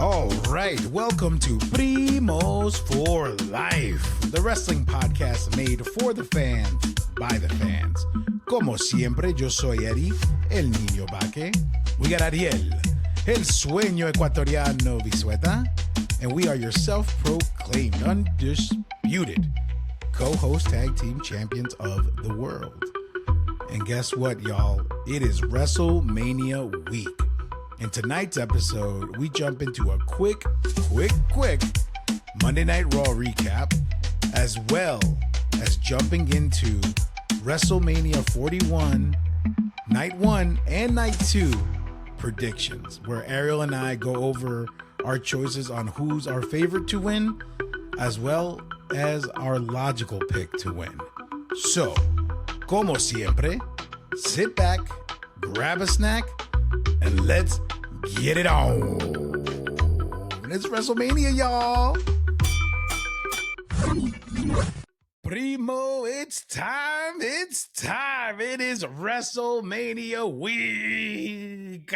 All right, welcome to Primos for Life, the wrestling podcast made for the fans, by the fans. Como siempre, yo soy Eddie, el niño vaque. We got Ariel, el sueño ecuatoriano Bisueta, and we are your self-proclaimed, undisputed co-host tag team champions of the world. And guess what, y'all? It is Wrestlemania week. In tonight's episode, we jump into a quick Monday Night Raw recap, as well as jumping into WrestleMania 41, Night 1 and Night 2 predictions, where Ariel and I go over our choices on who's our favorite to win, as well as our logical pick to win. So, como siempre, sit back, grab a snack, and let's get it on. It's WrestleMania, y'all. Primo, it's time. It is WrestleMania week.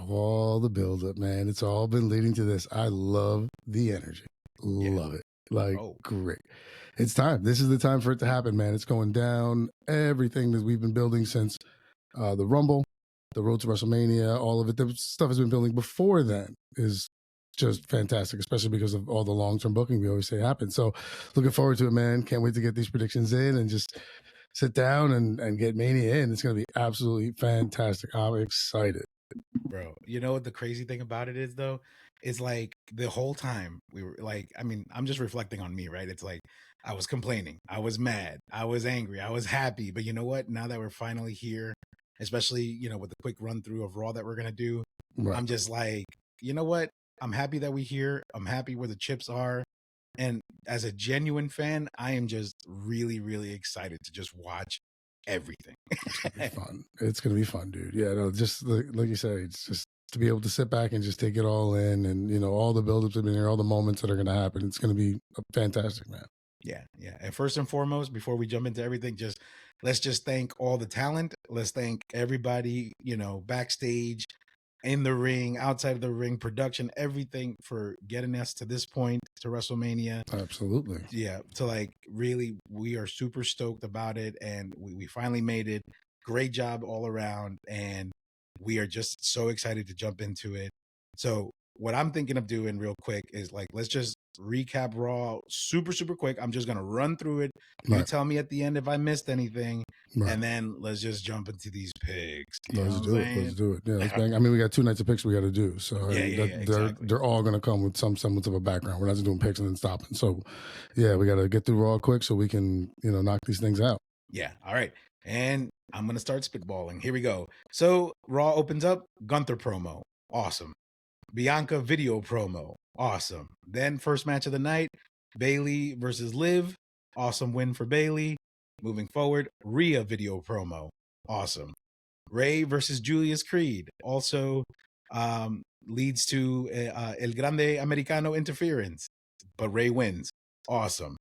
All the build-up, man. It's all been leading to this. I love the energy. Love it. Great. It's time. This is the time for it to happen, man. It's going down. Everything that we've been building since the Rumble, the Road to WrestleMania, all of it, the stuff has been building before then is just fantastic, especially because of all the long-term booking we always say happens. So looking forward to it, man. Can't wait to get these predictions in and just sit down and get Mania in. It's going to be absolutely fantastic. I'm excited. Bro, you know what the crazy thing about it is, though? Is like the whole time we were like, I mean, I'm just reflecting on me, right? It's like I was complaining, I was mad, I was angry, I was happy. But you know what? Now that we're finally here, especially, you know, with the quick run through of Raw that we're going to do, right. I'm just like, you know what? I'm happy that we're here. I'm happy where the chips are. And as a genuine fan, I am just really, really excited to just watch everything. It's going to be fun. It's going to be fun, dude. Yeah, no, just like you say, it's just to be able to sit back and just take it all in, and, you know, all the buildups have been here, all the moments that are going to happen. It's going to be fantastic, man. Yeah. And first and foremost, before we jump into everything, let's just thank all the talent. Let's thank everybody, you know, backstage, in the ring, outside of the ring, production, everything for getting us to this point, to WrestleMania. Absolutely. Yeah. So like, really, we are super stoked about it, and we finally made it. Great job all around, and we are just so excited to jump into it. So what I'm thinking of doing real quick is like, let's just recap Raw super quick. I'm just going to run through it. You tell me at the end if I missed anything, and then let's just jump into these picks. Let's do it. Yeah, let's bang. I mean, we got 2 nights of picks we got to do. So exactly. They're all going to come with some semblance of a background. We're not just doing picks and then stopping. So yeah, we got to get through Raw quick so we can, you know, knock these things out. Yeah. All right. And I'm going to start spitballing. Here we go. So Raw opens up, Gunther promo. Awesome. Bianca video promo. Awesome. Then first match of the night, Bayley versus Liv. Awesome win for Bayley. Moving forward, Rhea video promo. Awesome. Ray versus Julius Creed. Also leads to El Grande Americano interference, but Ray wins. Awesome.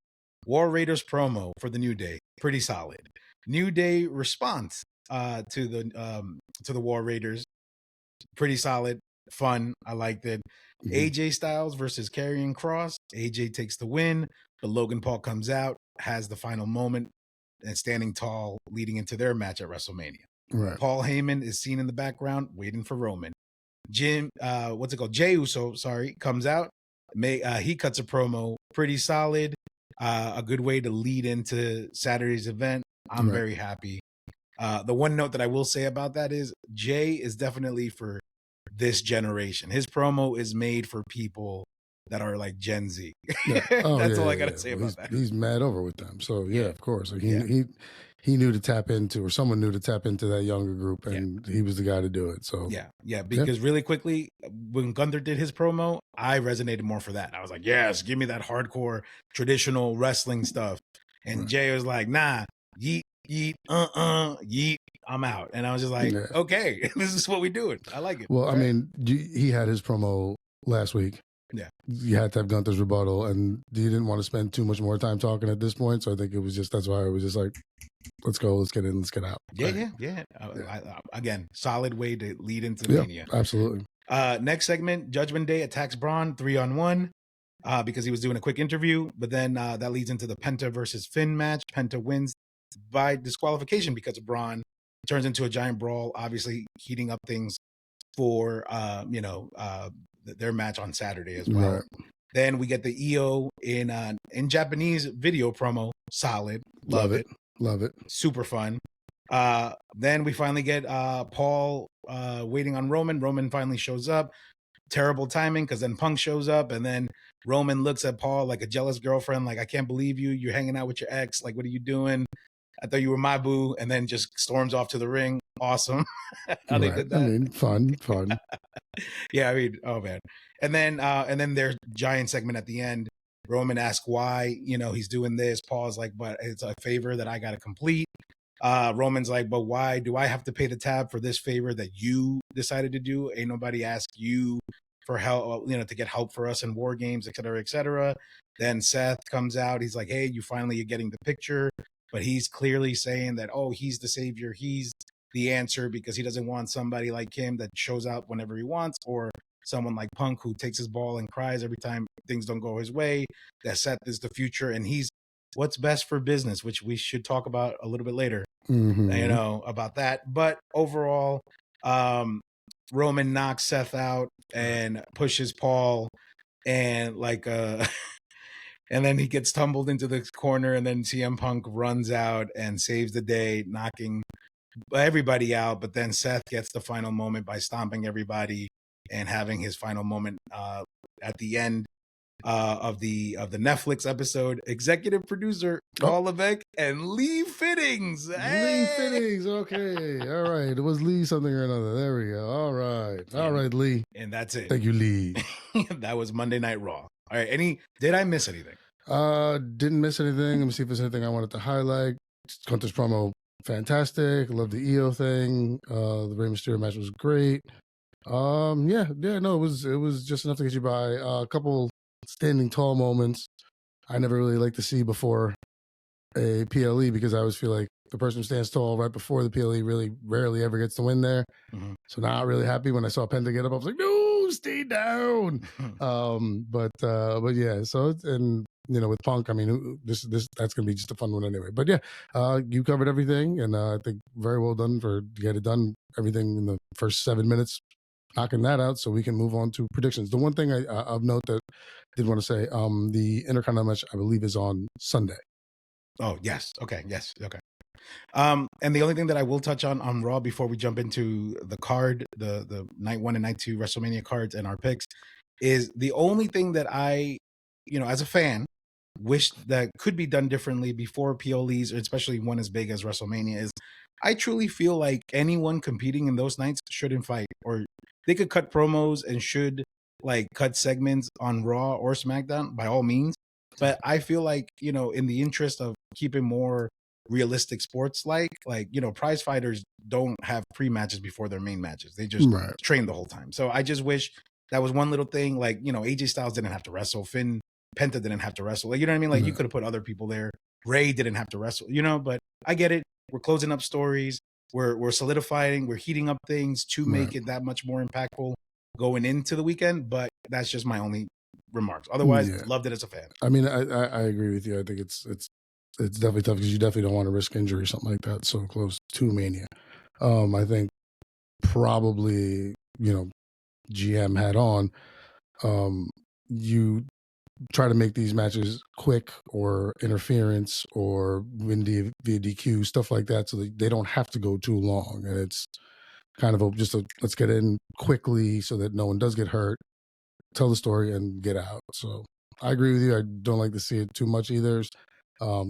War Raiders promo for the New Day. Pretty solid. New Day response to the War Raiders. Pretty solid. Fun. I liked it. AJ Styles versus Karrion Kross. AJ takes the win, but Logan Paul comes out, has the final moment, and standing tall leading into their match at WrestleMania. Right. Paul Heyman is seen in the background waiting for Roman. Jey Uso, comes out. He cuts a promo. Pretty solid. A good way to lead into Saturday's event. I'm very happy. The one note that I will say about that is Jay is definitely for this generation. His promo is made for people that are like Gen Z. That's all I gotta say about that. He's mad over with them. So of course. Like he knew to tap into, or someone knew to tap into that younger group, and he was the guy to do it. So because really quickly, when Gunther did his promo, I resonated more for that. I was like, yes, give me that hardcore traditional wrestling stuff. And Jay was like, nah, yeet, yeet, I'm out. And I was just like, okay, this is what we doing. I like it. Well, I mean, he had his promo last week. Yeah. You had to have Gunther's rebuttal, and you didn't want to spend too much more time talking at this point. So I think it was just, that's why I was just like, let's go, let's get in, let's get out. Yeah. Again, solid way to lead into Mania. Absolutely. Next segment, Judgment Day attacks Braun 3-on-1 because he was doing a quick interview. But then that leads into the Penta versus Finn match. Penta wins by disqualification because of Braun. It turns into a giant brawl, obviously heating up things for their match on Saturday as well. Right. Then we get the EO in Japanese video promo. Solid. Love it. Love it. Super fun. Then we finally get Paul waiting on Roman. Roman finally shows up. Terrible timing because then Punk shows up and then Roman looks at Paul like a jealous girlfriend, like, I can't believe you. You're hanging out with your ex. Like, what are you doing? I thought you were my boo. And then just storms off to the ring. Awesome. How they did that. I mean, fun. Yeah, I mean, oh man. And then their giant segment at the end. Roman asks why, he's doing this. Paul's like, but it's a favor that I got to complete. Roman's like, but why do I have to pay the tab for this favor that you decided to do? Ain't nobody asked you for help, to get help for us in war games, et cetera, et cetera. Then Seth comes out. He's like, hey, you're getting the picture. But he's clearly saying that, oh, he's the savior. He's the answer because he doesn't want somebody like him that shows up whenever he wants, or someone like Punk who takes his ball and cries every time things don't go his way. That Seth is the future and he's what's best for business, which we should talk about a little bit later, about that. But overall, Roman knocks Seth out and pushes Paul and and then he gets tumbled into the corner and then CM Punk runs out and saves the day, knocking everybody out. But then Seth gets the final moment by stomping everybody and having his final moment at the end of the Netflix episode. Executive producer Paul Levesque and Lee Fittings. Lee Fittings, okay. All right. It was Lee something or another. There we go. All right, Lee. And that's it. Thank you, Lee. That was Monday Night Raw. All right. Did I miss anything? Didn't miss anything. Let me see if there's anything I wanted to highlight. Gunther's promo, fantastic. Love the EO thing. The Rey Mysterio match was great. No, it was just enough to get you by. A couple standing tall moments I never really like to see before a PLE because I always feel like the person who stands tall right before the PLE really rarely ever gets to win there. Mm-hmm. So not really happy when I saw Penta get up. I was like, no, stay down. But yeah. So and with Punk, I mean, that's gonna be just a fun one anyway. But yeah, you covered everything, and I think very well done to get it done. Everything in the first 7 minutes. Knocking that out so we can move on to predictions. The one thing of note that I did want to say, the Intercontinental match, I believe, is on Sunday. Oh, yes. Okay. Yes. Okay. And the only thing that I will touch on Raw before we jump into the card, the night 1 and night 2 WrestleMania cards and our picks, is the only thing that I, as a fan, wish that could be done differently before PLEs, or especially one as big as WrestleMania, is I truly feel like anyone competing in those nights shouldn't fight, or they could cut promos and should cut segments on Raw or SmackDown by all means. But I feel like, in the interest of keeping more realistic sports, prize fighters don't have pre-matches before their main matches. They just train the whole time. So I just wish that was one little thing. AJ Styles didn't have to wrestle. Penta didn't have to wrestle. You know what I mean? You could have put other people there. Ray didn't have to wrestle, but I get it. We're closing up stories. We're solidifying. We're heating up things to make it that much more impactful going into the weekend. But that's just my only remarks. Otherwise, loved it as a fan. I mean, I agree with you. I think it's definitely tough because you definitely don't want to risk injury or something like that so close to Mania. I think probably, GM had on, you try to make these matches quick or interference or win via DQ, stuff like that, so that they don't have to go too long. And it's kind of let's get in quickly so that no one does get hurt, tell the story, and get out. So I agree with you. I don't like to see it too much either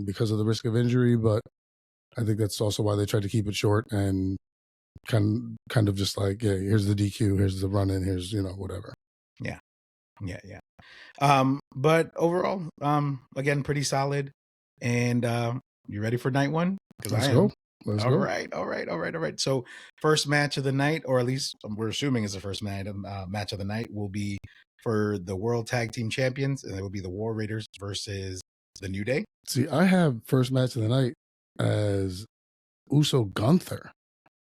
because of the risk of injury, but I think that's also why they tried to keep it short and kind of just here's the DQ, here's the run-in, here's, whatever. Yeah. But overall, again, pretty solid. And you ready for night 1? Let's go. All right. So first match of the night, or at least we're assuming is the first match of the night, will be for the World Tag Team Champions, and it will be the War Raiders versus the New Day. See, I have first match of the night as Uso Gunther.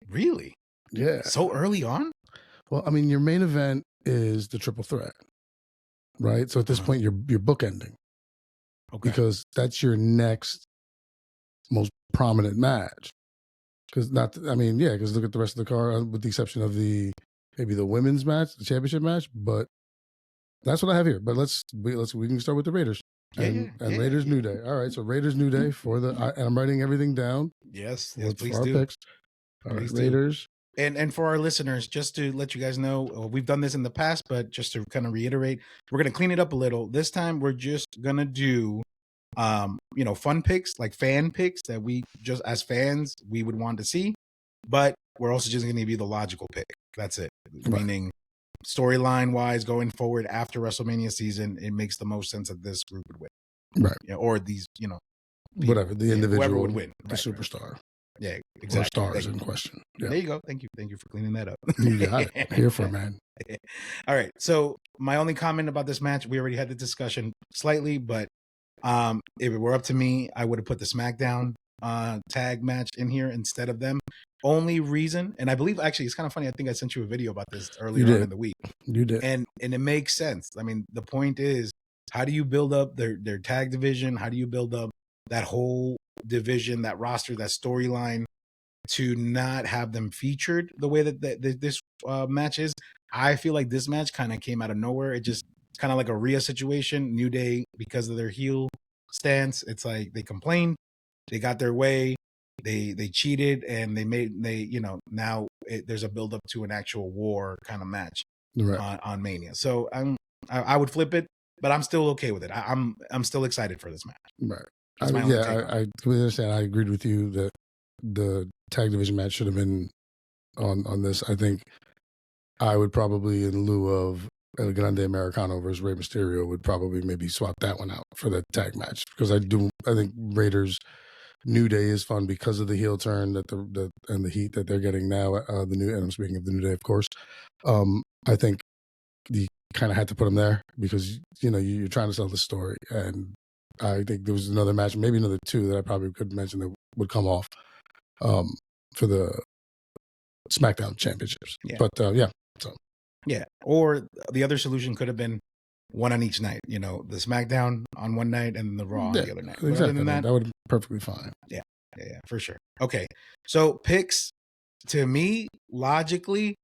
Really? Yeah. So early on? Well, I mean, your main event is the triple threat, right? So at this point, you're bookending. Okay. Because that's your next most prominent match. Because because look at the rest of the card, with the exception of maybe the women's match, the championship match. But that's what I have here. But we can start with the Raiders and Raiders New Day. All right, so Raiders New Day and I'm writing everything down. Yes, for our picks. All right, Raiders. And for our listeners, just to let you guys know, we've done this in the past, but just to kind of reiterate, we're going to clean it up a little. This time, we're just going to do, fun picks, like fan picks that we just, as fans, we would want to see. But we're also just going to give you the logical pick. That's it. Right. Meaning, storyline wise, going forward after WrestleMania season, it makes the most sense that this group would win. Right. Or these, whatever, the individual, whoever would win. The superstar. Right. Yeah, exactly. Or stars in question. Yeah. There you go. Thank you for cleaning that up. You got it. Here for it, man. All right. So my only comment about this match, we already had the discussion slightly, but if it were up to me, I would have put the SmackDown tag match in here instead of them. Only reason, and I believe actually it's kind of funny. I think I sent you a video about this earlier on in the week. You did, and it makes sense. I mean, the point is, how do you build up their tag division? How do you build up that whole division, that roster, that storyline, to not have them featured the way that this match is? I feel like this match kind of came out of nowhere. It just kind of like a Rhea situation. New Day, because of their heel stance, it's like they complained, they got their way, they cheated, and now there's a build up to an actual war kind of match on Mania. So I would flip it, but I'm still okay with it. I'm still excited for this match. Right. I completely understand. I agreed with you that the tag division match should have been on this. I think I would probably, in lieu of El Grande Americano versus Rey Mysterio, would probably maybe swap that one out for the tag match, because I think Raiders New Day is fun because of the heel turn and the heat that they're getting now. And I'm speaking of the New Day, of course. I think you kind of had to put them there because you're trying to sell the story, and I think there was another match, maybe another two, that I probably could mention that would come off for the SmackDown championships. Yeah. But or the other solution could have been one on each night. The SmackDown on one night and the Raw on the other night. Exactly. Other than that would be perfectly fine. Yeah, for sure. Okay, so picks, to me, logically,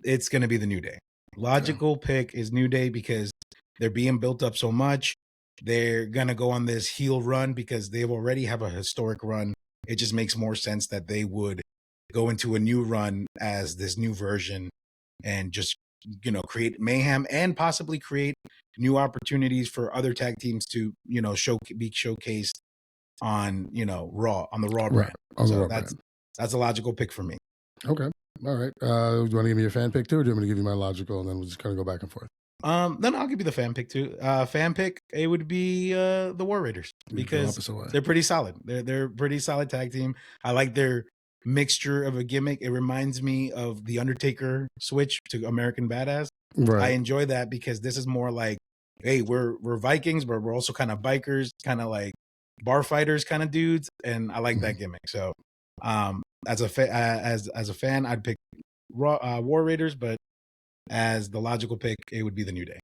it's going to be the New Day. Logical pick is New Day because they're being built up so much. They're going to go on this heel run because they already have a historic run. It just makes more sense that they would go into a new run as this new version and just, create mayhem and possibly create new opportunities for other tag teams to, be showcased on, Raw, on the Raw brand. So that's a logical pick for me. Okay. All right. Do you want to give me your fan pick too, or do you want me to give you my logical, and then we'll just kind of go back and forth? Then I'll give you the fan pick too. Fan pick, it would be the War Raiders, because they're pretty solid. They're a pretty solid tag team. I like their mixture of a gimmick. It reminds me of the Undertaker switch to American Badass. Right. I enjoy that because this is more like, hey, we're Vikings, but we're also kind of bikers, kind of like bar fighters kind of dudes, and I like that gimmick. So, as a fan, I'd pick War Raiders, but as the logical pick, it would be the New Day.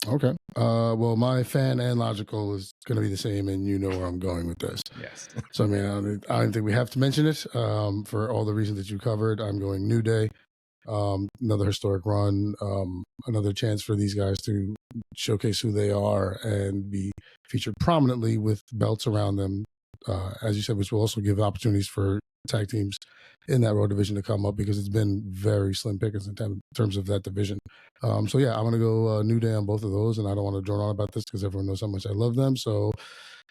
Okay. Well, my fan and logical is going to be the same, and you know where I'm going with this. Yes. So, I mean, I don't think we have to mention it for all the reasons that you covered. I'm going New Day. Another historic run, another chance for these guys to showcase who they are and be featured prominently with belts around them, as you said, which will also give opportunities for tag teams in that Raw division to come up, because it's been very slim pickings in terms of that division. So yeah, I'm going to go New Day on both of those, and I don't want to drone on about this because everyone knows how much I love them. So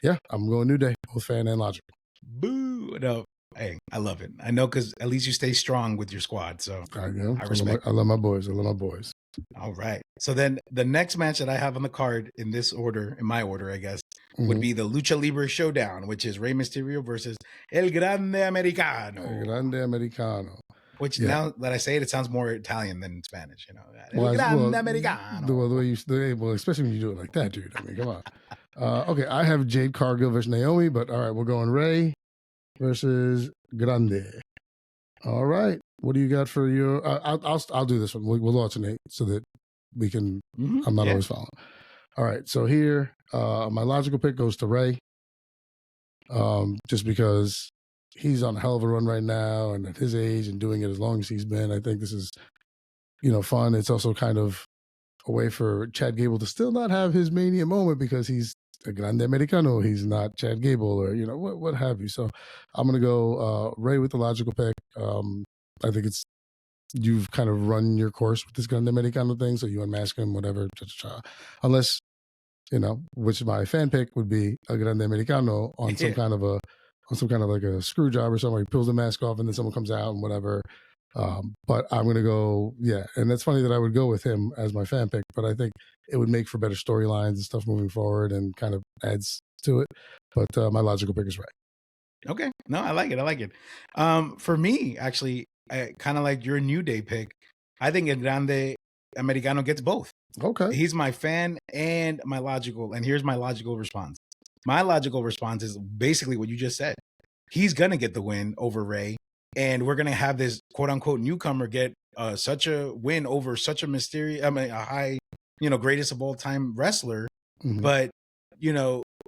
yeah, I'm going New Day, both fan and logical. Boo! No, hey, I love it. I know, because at least you stay strong with your squad. So I respect. I love my boys. All right. So then the next match that I have on the card in my order, I guess, would be the Lucha Libre Showdown, which is Rey Mysterio versus El Grande Americano. El Grande Americano. Which now that I say it, it sounds more Italian than Spanish, El Grande Americano. The way you say, especially when you do it like that, dude. I mean, come on. Okay, I have Jade Cargill versus Naomi, but all right, we're going Rey versus Grande. All right. what do you got for your? I'll do this one. We'll alternate so that we can. I'm not always following. All right, so here, my logical pick goes to Ray. Just because he's on a hell of a run right now, and at his age and doing it as long as he's been, I think this is, fun. It's also kind of a way for Chad Gable to still not have his Mania moment because he's a grande americano. He's not Chad Gable or what have you. So I'm gonna go Ray with the logical pick. I think you've kind of run your course with this grande americano thing, so you unmask him, whatever. Unless which my fan pick would be a grande americano on some kind of like a screw job or something. He pulls the mask off and then someone comes out and whatever. But I'm going to go, and that's funny that I would go with him as my fan pick, but I think it would make for better storylines and stuff moving forward and kind of adds to it. But my logical pick is Ray. Okay. No, I like it. For me, actually, I kind of like your New Day pick. I think El Grande Americano gets both. Okay. He's my fan and my logical, and here's my logical response. My logical response is basically what you just said. He's going to get the win over Ray, and we're going to have this quote-unquote newcomer get such a win over such a a high, greatest of all time wrestler. Mm-hmm. But,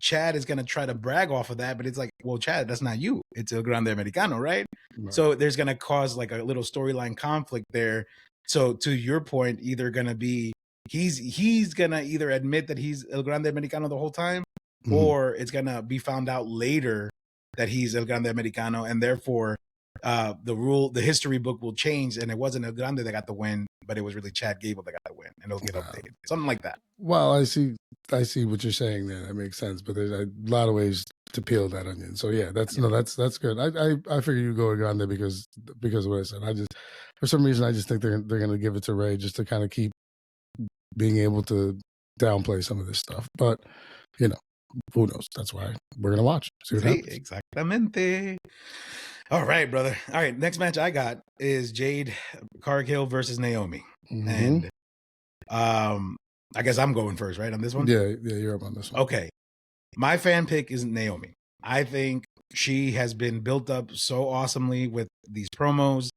Chad is going to try to brag off of that, but it's like, well, Chad, that's not you. It's El Grande Americano, right? So there's going to cause like a little storyline conflict there. So to your point, either going to be he's going to either admit that he's El Grande Americano the whole time, mm-hmm. or it's going to be found out later that he's El Grande Americano, and therefore the history book will change, and it wasn't El Grande that got the win, but it was really Chad Gable that got the win, and it'll get updated. Something like that. Well, I see what you're saying there. That makes sense, but there's a lot of ways to peel that onion. So that's good. I figure you go Grande because of what I said. For some reason I just think they're going to give it to Ray just to kind of keep being able to downplay some of this stuff. But who knows? That's why we're going to watch. See what happens. Exactamente. All right, brother. All right, next match I got is Jade Cargill versus Naomi. Mm-hmm. And I guess I'm going first, right, on this one? Yeah, you're up on this one. Okay. My fan pick is Naomi. I think she has been built up so awesomely with these promos,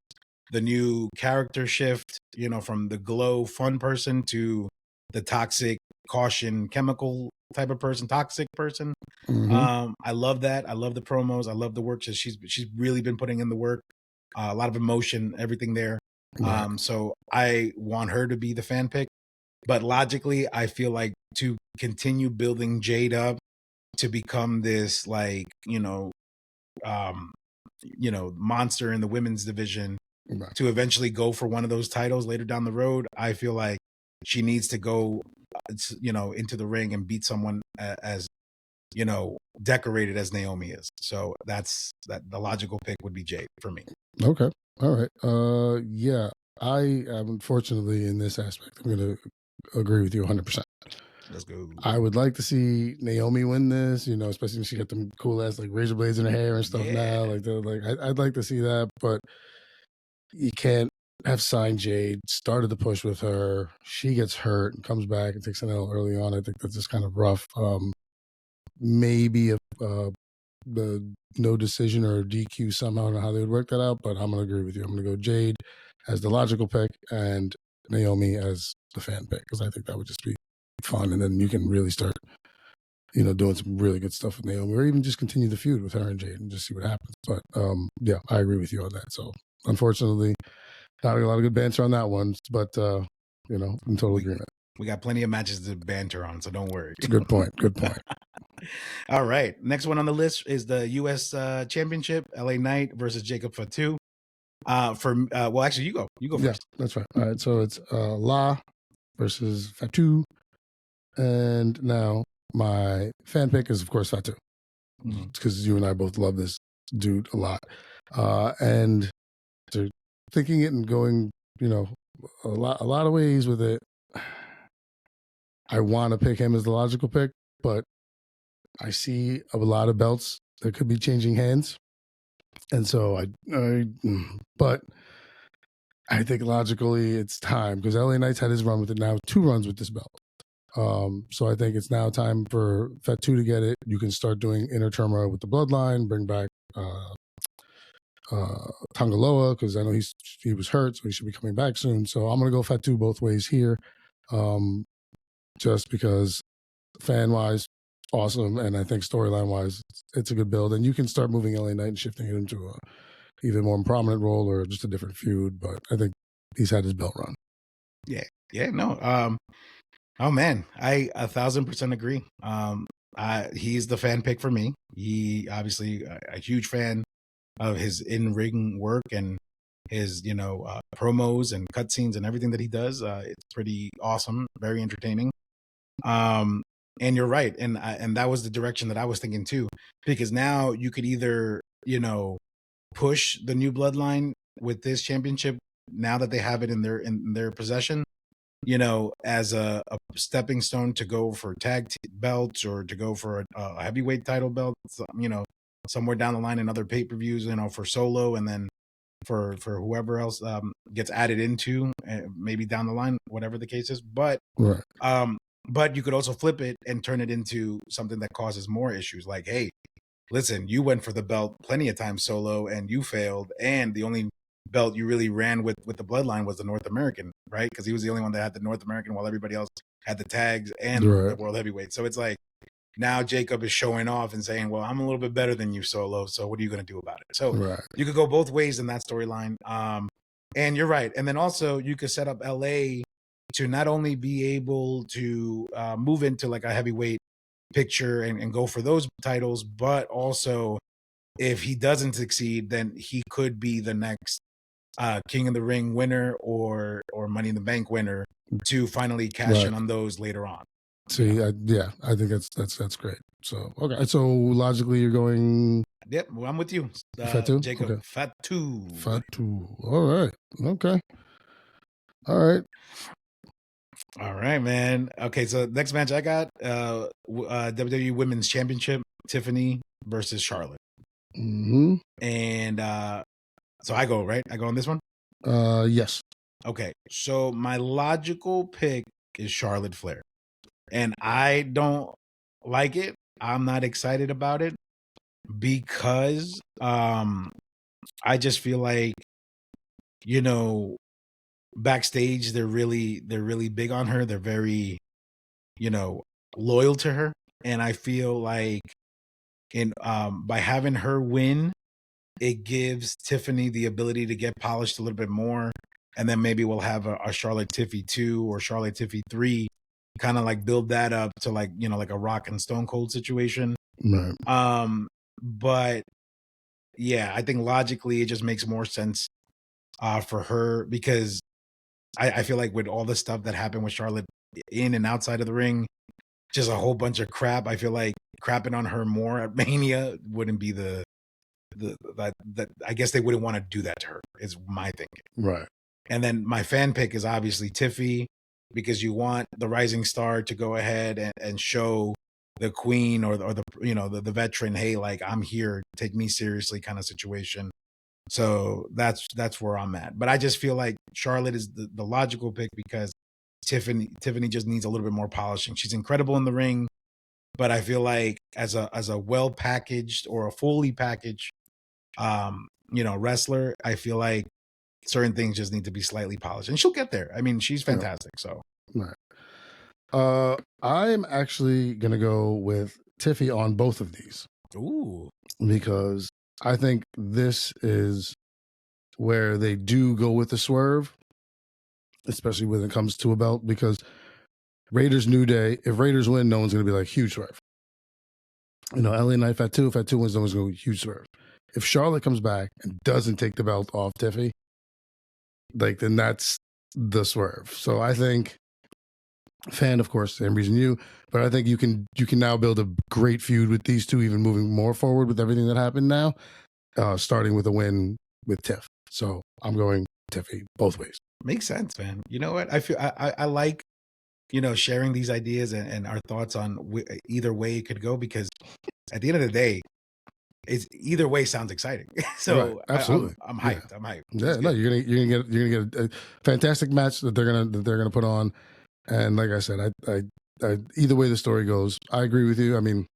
the new character shift, from the glow fun person to the toxic caution chemical type of person, toxic person. Mm-hmm. I love that. I love the promos. I love the work. She's really been putting in the work, a lot of emotion, everything there. Right. So I want her to be the fan pick, but logically, I feel like to continue building Jade up to become this monster in the women's division, right, to eventually go for one of those titles later down the road. I feel like she needs to go, into the ring and beat someone as decorated as Naomi is. So that's the logical pick would be Jade for me. Okay. All right. Yeah, I am unfortunately in this aspect. I'm going to agree with you 100%. Let's go. I would like to see Naomi win this, especially when she got them cool ass like razor blades in her hair and stuff now. I'd like to see that, but you can't have signed Jade, started the push with her. She gets hurt and comes back and takes an L early on. I think that's just kind of rough. Maybe the no decision or DQ somehow. I don't know how they would work that out, but I'm going to agree with you. I'm going to go Jade as the logical pick and Naomi as the fan pick, because I think that would just be fun. And then you can really start, doing some really good stuff with Naomi, or even just continue the feud with her and Jade and just see what happens. But yeah, I agree with you on that. So unfortunately, not a lot of good banter on that one, but in total agreement. We got plenty of matches to banter on, so don't worry. It's a good point. Good point. All right. Next one on the list is the U.S. Championship, LA Knight versus Jacob Fatu. Actually, you go. You go first. Yeah, that's right. All right. So it's La versus Fatu. And now my fan pick is, of course, Fatu. Because you and I both love this dude a lot. And they're thinking it and going, a lot of ways with it. I want to pick him as the logical pick, but I see a lot of belts that could be changing hands. And so but I think logically it's time, because LA Knight's had his run with it now, 2 runs with this belt. So I think it's now time for Fatu to get it. You can start doing inner turmoil with the bloodline, bring back Tangaloa, because I know he was hurt, so he should be coming back soon. So I'm gonna go Fatu both ways here, just because fan wise, awesome, and I think storyline wise, it's a good build. And you can start moving LA Knight and shifting it into a either more prominent role or just a different feud. But I think he's had his belt run. Yeah, no. Oh man, I 1,000% agree. He's the fan pick for me. He obviously a huge fan of his in-ring work and his promos and cutscenes and everything that he does. It's pretty awesome, very entertaining. And you're right, and that was the direction that I was thinking too, because now you could either push the new bloodline with this championship now that they have it in their possession, as a stepping stone to go for belts or to go for a heavyweight title belt, somewhere down the line in other pay-per-views, for Solo, and then for whoever else gets added into maybe down the line, whatever the case is. But right. But you could also flip it and turn it into something that causes more issues. Like, hey, listen, you went for the belt plenty of times Solo and you failed, and the only belt you really ran with the bloodline was the North American, right? Because he was the only one that had the North American while everybody else had the tags and the world heavyweight. So it's like now Jacob is showing off and saying, well, I'm a little bit better than you, Solo, so what are you going to do about it? So you could go both ways in that storyline. And you're right. And then also you could set up LA to not only be able to move into like a heavyweight picture and go for those titles, but also if he doesn't succeed, then he could be the next King of the Ring winner or Money in the Bank winner to finally cash in on those later on. See, I think that's great. So okay, so logically you're going. Yep, well, I'm with you, Fatu? Jacob. Okay. Fatu. All right. Okay. All right. All right, man. Okay, so next match I got WWE Women's Championship, Tiffany versus Charlotte. Mm-hmm. And so I go, right? I go on this one? Yes. Okay, so my logical pick is Charlotte Flair. And I don't like it. I'm not excited about it because I just feel like, backstage they're really big on her. They're very, loyal to her. And I feel like by having her win, it gives Tiffany the ability to get polished a little bit more. And then maybe we'll have a Charlotte Tiffy 2 or Charlotte Tiffy 3, kind of like build that up to like, like a Rock and Stone Cold situation. Right. But yeah, I think logically it just makes more sense for her because I feel like with all the stuff that happened with Charlotte in and outside of the ring, just a whole bunch of crap. I feel like crapping on her more at Mania wouldn't be that I guess they wouldn't want to do that to her, is my thinking. Right. And then my fan pick is obviously Tiffy, because you want the rising star to go ahead and show the queen or the veteran, hey, like I'm here, take me seriously kind of situation. So that's where I'm at. But I just feel like Charlotte is the logical pick because Tiffany just needs a little bit more polishing. She's incredible in the ring, but I feel like as a well packaged or a fully packaged wrestler, I feel like certain things just need to be slightly polished, and she'll get there. I mean, she's fantastic. So right. I'm actually gonna go with Tiffy on both of these. Ooh. Because I think this is where they do go with the swerve, especially when it comes to a belt, because Raiders New Day, if Raiders win, no one's going to be like, huge swerve. LA Knight Fatu wins, no one's going to huge swerve. If Charlotte comes back and doesn't take the belt off Tiffy, then that's the swerve. So I think, fan, of course, same reason you, but I think you can now build a great feud with these two, even moving more forward with everything that happened now, starting with a win with Tiff. So I'm going Tiffy both ways. Makes sense, man. You know what? I feel I like, sharing these ideas and our thoughts on either way it could go, because at the end of the day, it's either way sounds exciting. So right. Absolutely, I'm hyped. Yeah. I'm hyped. Yeah, no, you're gonna get a fantastic match that they're gonna put on, and like I said, I either way the story goes, I agree with you. I mean,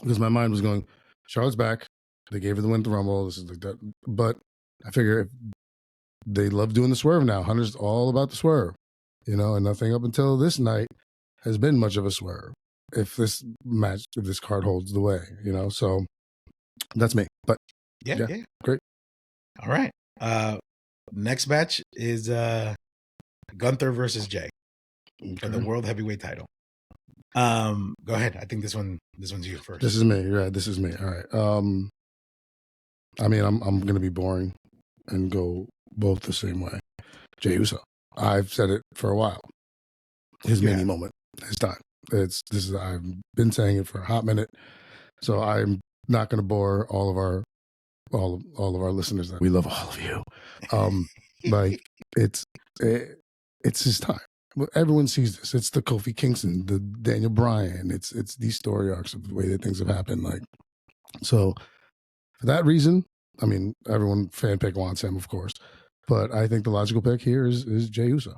because my mind was going, Charlotte's back, They gave her the win at the Rumble. This is like that. But I figure if they love doing the swerve now. Hunter's all about the swerve, and nothing up until this night has been much of a swerve. If this card holds the way, so that's me. But yeah, great. All right. Next match is Gunther versus Jay for the World Heavyweight title. Go ahead. I think this one's you first. This is me. Right. This is me. All right. I mean, I'm gonna be boring and go both the same way. Jey Uso. I've said it for a while. His mini moment. His time. I've been saying it for a hot minute. So I'm not gonna bore all of our listeners. We love all of you. Like it's his time. Everyone sees this. It's the Kofi Kingston, the Daniel Bryan. It's these story arcs of the way that things have happened. Like, so for that reason, I mean, everyone fan pick wants him, of course, but I think the logical pick here is Jey Uso.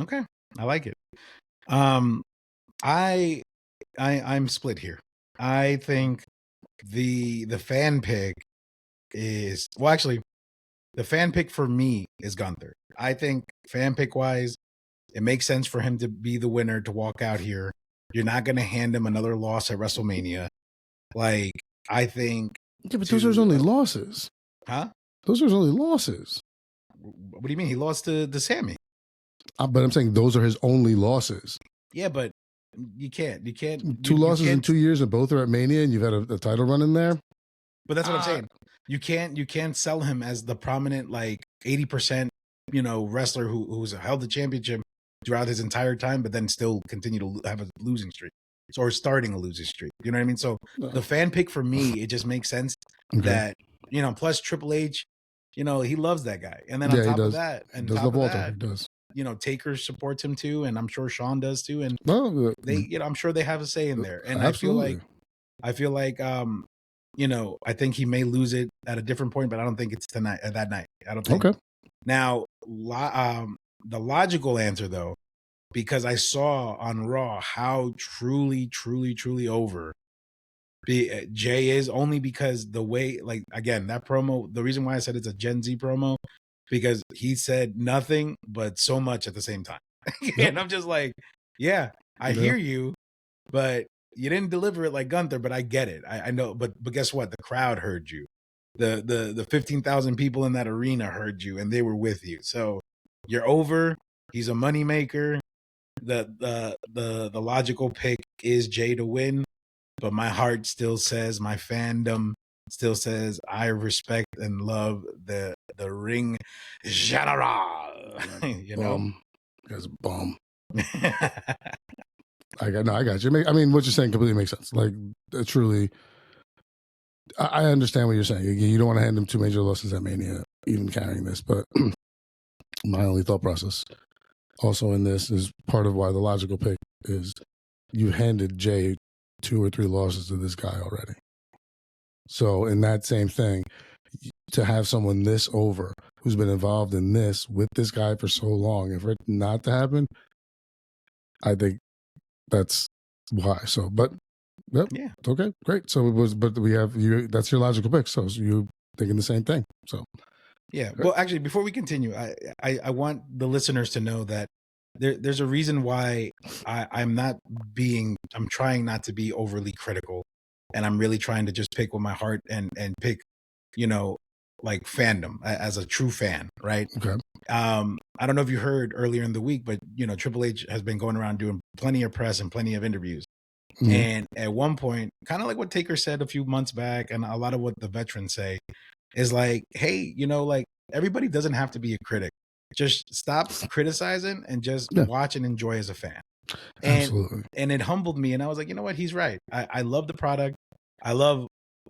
Okay, I like it. I'm split here. I think the fan pick is actually the fan pick for me is Gunther. I think fan pick wise, it makes sense for him to be the winner to walk out here. You're not going to hand him another loss at WrestleMania. Like, I think. Yeah, but those are only losses. Huh? Those are only losses. What do you mean? He lost to Sammy. But I'm saying those are his only losses. Yeah, but you can't. Two losses in 2 years, and both are at Mania, and you've had a title run in there. But that's what I'm saying. You can't sell him as the prominent 80% wrestler who's held the championship throughout his entire time, but then still continue to have a losing streak or starting a losing streak. You know what I mean? So the fan pick for me, it just makes sense that plus Triple H, he loves that guy, and then on top of that, and top of that, he does. Taker supports him too, and I'm sure Sean does too, and they, I'm sure they have a say in there. And absolutely. I feel like, I think he may lose it at a different point, but I don't think it's tonight, that night. I don't think. Okay. Now, the logical answer though, because I saw on Raw how truly, truly, truly over Jay is, only because the way, again, that promo, the reason why I said it's a Gen Z promo, because he said nothing but so much at the same time. And I'm just like, I hear you, but you didn't deliver it like Gunther, but I get it. I know, but guess what? The crowd heard you. The 15,000 people in that arena heard you, and they were with you. So you're over. He's a moneymaker. The logical pick is Jay to win, but my heart still says, my fandom still says, I respect and love the ring general. That's a bomb. I got you. I mean, what you're saying completely makes sense. Like, truly, I understand what you're saying. You don't want to hand him two major losses at Mania, even carrying this. But my only thought process also in this is part of why the logical pick is you handed Jay 2 or 3 losses to this guy already. So in that same thing, to have someone this over who's been involved in this with this guy for so long, and for it not to happen, I think that's why. So, but okay, great. So but we have you. That's your logical pick. So you thinking the same thing. So well, actually, before we continue, I want the listeners to know that there's a reason why I'm trying not to be overly critical, and I'm really trying to just pick with my heart and pick, fandom as a true fan, right? Okay. I don't know if you heard earlier in the week, but Triple H has been going around doing plenty of press and plenty of interviews. Mm-hmm. And at one point, kind of like what Taker said a few months back, and a lot of what the veterans say, is like, hey, everybody doesn't have to be a critic. Just stop criticizing and just watch and enjoy as a fan. Absolutely. And it humbled me, and I was like, you know what? He's right. I love the product. I love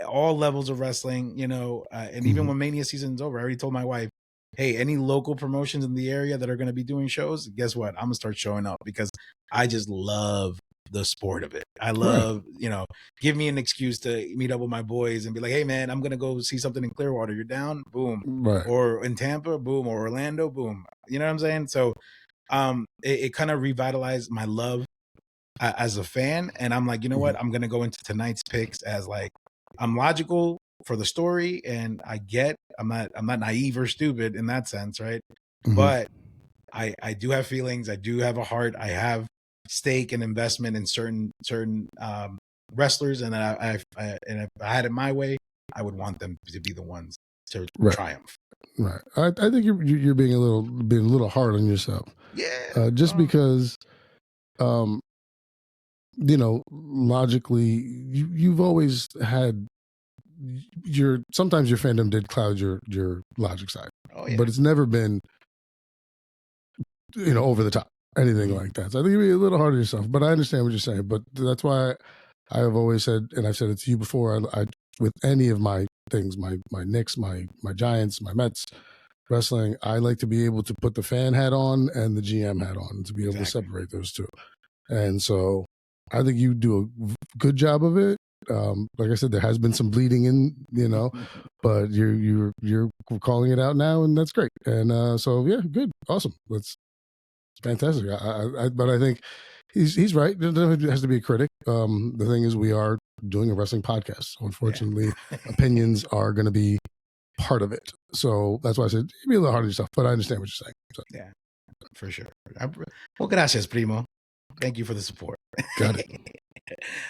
all levels of wrestling, and even when Mania season's over, I already told my wife, hey, any local promotions in the area that are going to be doing shows, guess what? I'm going to start showing up, because I just love the sport of it. I love, give me an excuse to meet up with my boys and be like, hey man, I'm going to go see something in Clearwater. You're down? Boom. Right. Or in Tampa? Boom. Or Orlando? Boom. You know what I'm saying? So it kind of revitalized my love as a fan. And I'm like, you know what? I'm going to go into tonight's picks as I'm logical for the story, and I'm not naive or stupid in that sense, right? Mm-hmm. But I do have feelings. I do have a heart. I have stake and investment in certain wrestlers, and and if I had it my way, I would want them to be the ones to triumph. Right. I think you're being a little hard on yourself. Yeah. Just because, logically, you've always had sometimes your fandom did cloud your logic side. Oh, yeah. But it's never been, over the top, anything like that. So I think you're being a little hard on yourself, but I understand what you're saying. But that's why I have always said, and I've said it to you before, I with any of my things, my Knicks, my Giants, my Mets, wrestling, I like to be able to put the fan hat on and the GM hat on, to be able to separate those two. And so I think you do a good job of it. Like I said, there has been some bleeding in, but you're calling it out now, and that's great. And so yeah, good, awesome. That's fantastic. But I think he's right. It has to be a critic. The thing is, we are doing a wrestling podcast, so unfortunately, opinions are going to be part of it. So that's why I said be a little hard on yourself, but I understand what you're saying. So. Yeah, for sure. Well, gracias, primo. Thank you for the support. Got it.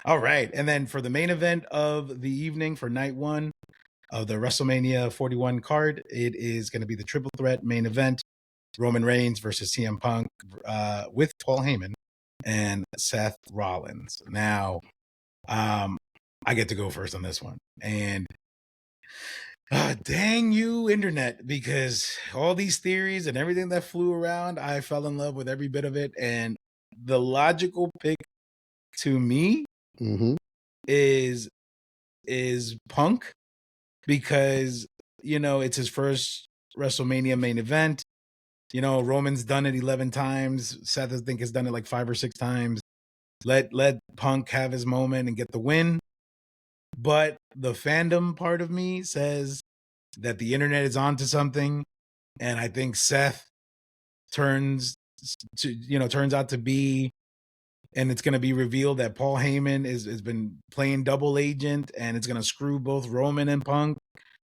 All right. And then for the main event of the evening, for night one of the WrestleMania 41 card, it is going to be the triple threat main event: Roman Reigns versus CM Punk with Paul Heyman and Seth Rollins. Now, I get to go first on this one. And dang you, internet, because all these theories and everything that flew around, I fell in love with every bit of it. And the logical pick to me is Punk, because it's his first WrestleMania main event. Roman's done it 11 times. Seth, I think, has done it like 5 or 6 times. Let Punk have his moment and get the win. But the fandom part of me says that the internet is onto something, and I think Seth turns out to be, and it's going to be revealed that Paul Heyman has been playing double agent, and it's going to screw both Roman and Punk,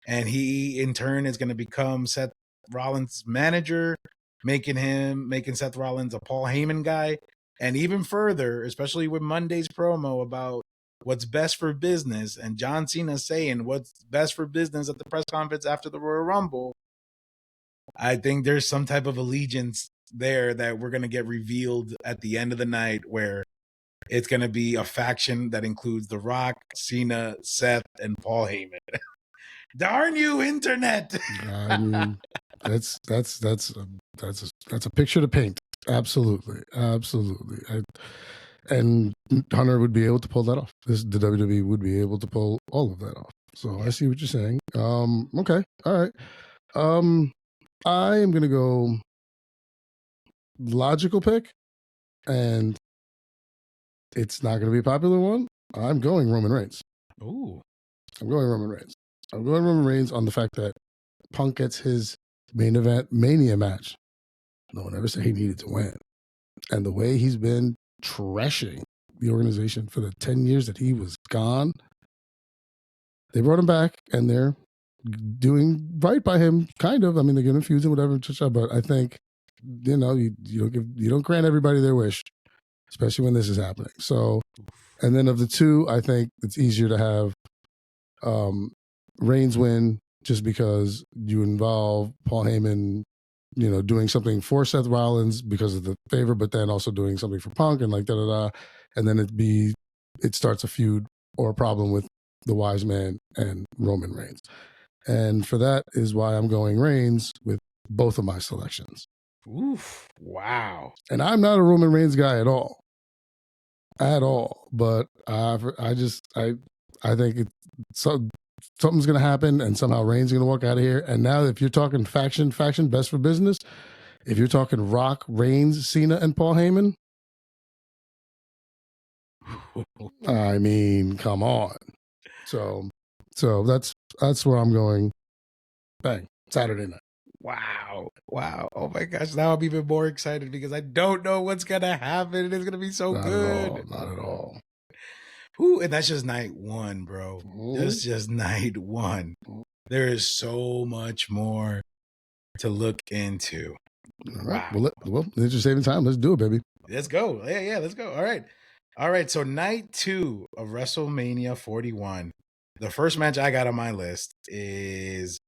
and he in turn is going to become Seth Rollins' manager, making Seth Rollins a Paul Heyman guy. And even further, especially with Monday's promo about what's best for business, and John Cena saying what's best for business at the press conference after the Royal Rumble, I think there's some type of allegiance there that we're going to get revealed at the end of the night, where it's going to be a faction that includes The Rock, Cena, Seth, and Paul Heyman. Darn you, internet! I mean, that's a picture to paint. Absolutely. And Hunter would be able to pull that off. The WWE would be able to pull all of that off. So I see what you're saying. Okay, all right. I am gonna go logical pick, and it's not gonna be a popular one. I'm going Roman Reigns. Ooh. I'm going Roman Reigns. I'm going Roman Reigns on the fact that Punk gets his main event Mania match. No one ever said he needed to win. And the way he's been trashing the organization for the 10 years that he was gone, they brought him back, and they're doing right by him, kind of. I mean, they're giving feuds and whatever, but I think, you don't grant everybody their wish, especially when this is happening. So, and then of the two, I think it's easier to have Reigns win, just because you involve Paul Heyman, doing something for Seth Rollins because of the favor, but then also doing something for Punk, and like and then it starts a feud or a problem with the Wise Man and Roman Reigns. And for that is why I'm going Reigns with both of my selections. Oof! Wow! And I'm not a Roman Reigns guy at all, but I think something's going to happen, and somehow Reigns is going to walk out of here. And now, if you're talking faction, best for business, if you're talking Rock, Reigns, Cena, and Paul Heyman, I mean, come on. So that's where I'm going. Bang, Saturday night. Wow. Oh my gosh. Now I'm even more excited because I don't know what's going to happen. It's going to be so good. Not at all. Ooh, and that's just night one, bro. Mm-hmm. That's just night one. There is so much more to look into. All right. Well, it's just saving time. Let's do it, baby. Let's go. Yeah, let's go. All right. So night 2 of WrestleMania 41. The first match I got on my list is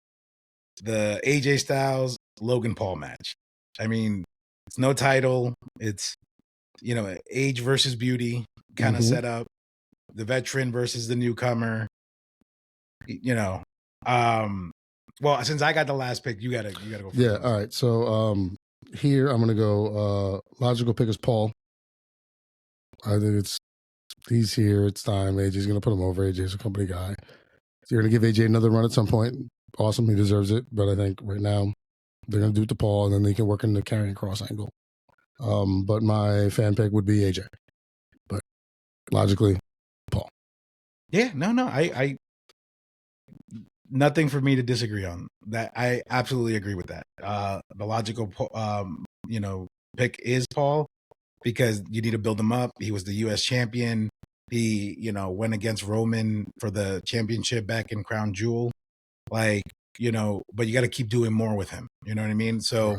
the AJ Styles Logan Paul match. I mean, it's no title. It's, age versus beauty kind of set up. The veteran versus the newcomer. Well, since I got the last pick, you gotta go first. Yeah, all right. So here I'm gonna go logical pick is Paul. I think he's here, it's time. AJ's gonna put him over. AJ's a company guy. So you're gonna give AJ another run at some point. Awesome, he deserves it. But I think right now they're gonna do it to Paul, and then they can work in the carrying cross angle. But my fan pick would be AJ. But logically, Paul. Yeah, no, I nothing for me to disagree on that. I absolutely agree with that. The logical, pick is Paul because you need to build him up. He was the U.S. champion. He, went against Roman for the championship back in Crown Jewel. But you got to keep doing more with him. You know what I mean? So,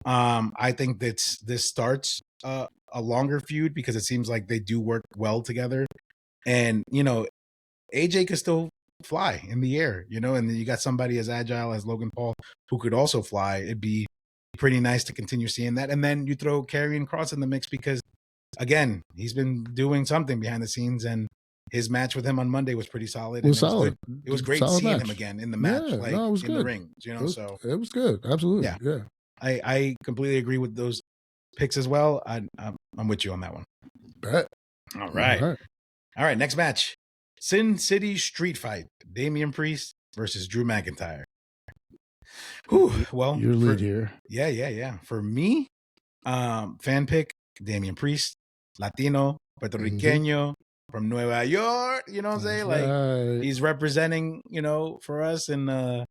I think that this starts a longer feud because it seems like they do work well together. And, AJ could still fly in the air, and then you got somebody as agile as Logan Paul who could also fly. It'd be pretty nice to continue seeing that. And then you throw Karrion Kross in the mix because, again, he's been doing something behind the scenes, and his match with him on Monday was pretty solid. It was solid. It was great solid seeing match. him again in the match, it was in good. the ring. So it was good. Absolutely. Yeah. I completely agree with those picks as well. I'm with you on that one. Bet. All right. Next match. Sin City Street Fight. Damian Priest versus Drew McIntyre. Whew, well, your lead here. Yeah. For me, fan pick, Damian Priest, Latino, Puerto Riqueño, from Nueva York. You know what I'm saying? Like he's representing, for us in the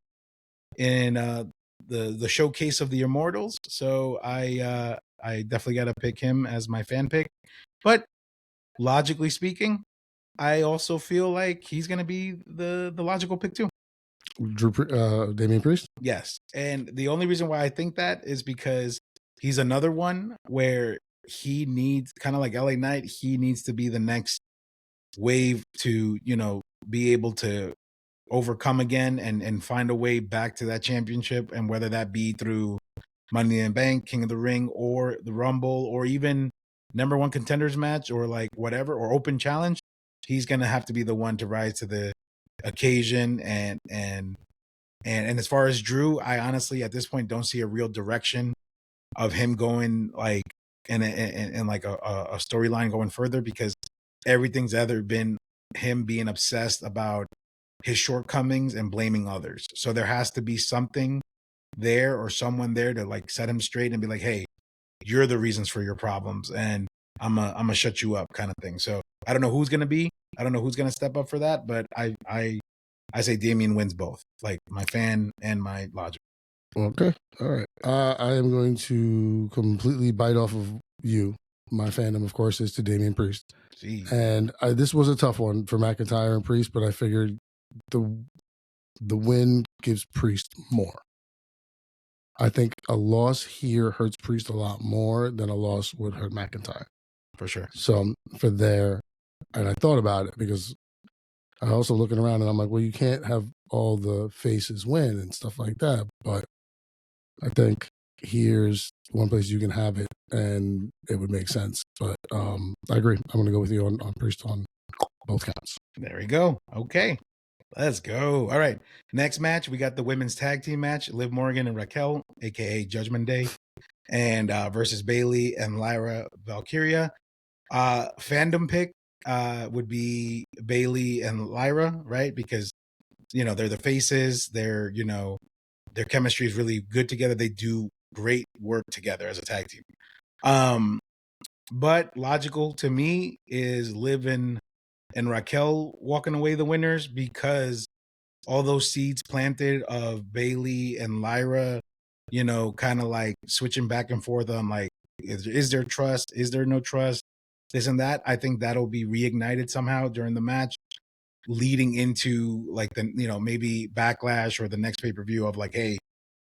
showcase of the Immortals. So I definitely got to pick him as my fan pick. But logically speaking, I also feel like he's going to be the logical pick too. Damian Priest? Yes. And the only reason why I think that is because he's another one where he needs, kind of like LA Knight, he needs to be the next wave to, be able to overcome again and find a way back to that championship. And whether that be through Money in the Bank, King of the Ring, or the Rumble, or even number one contenders match, or like whatever, or open challenge, he's going to have to be the one to rise to the occasion. And as far as Drew, I honestly at this point don't see a real direction of him going like in like a storyline going further, because everything's either been him being obsessed about his shortcomings and blaming others. So there has to be something there or someone there to like set him straight and be like, hey, you're the reasons for your problems, and I'm gonna shut you up, kind of thing. So I don't know who's gonna be. I don't know who's gonna step up for that, but I say Damian wins both, like my fan and my logic. Okay, all right. I am going to completely bite off of you. My fandom, of course, is to Damian Priest. Jeez. And this was a tough one for McIntyre and Priest, but I figured the win gives Priest more. I think a loss here hurts Priest a lot more than a loss would hurt McIntyre. For sure. So for there, and I thought about it because I also looking around and I'm like, well, you can't have all the faces win and stuff like that. But I think here's one place you can have it and it would make sense. But I agree. I'm going to go with you on Priest on both counts. There we go. Okay. Let's go. All right. Next match, we got the women's tag team match. Liv Morgan and Raquel, aka Judgment Day, and versus Bayley and Lyra Valkyria. Fandom pick would be Bayley and Lyra, right? Because they're the faces. They're their chemistry is really good together. They do great work together as a tag team. But logical to me is Liv and Raquel walking away the winners, because all those seeds planted of Bayley and Lyra, kind of like switching back and forth on like, is there trust? Is there no trust? this and that. I think that'll be reignited somehow during the match, leading into like the, you know, maybe Backlash or the next pay-per-view of like, hey,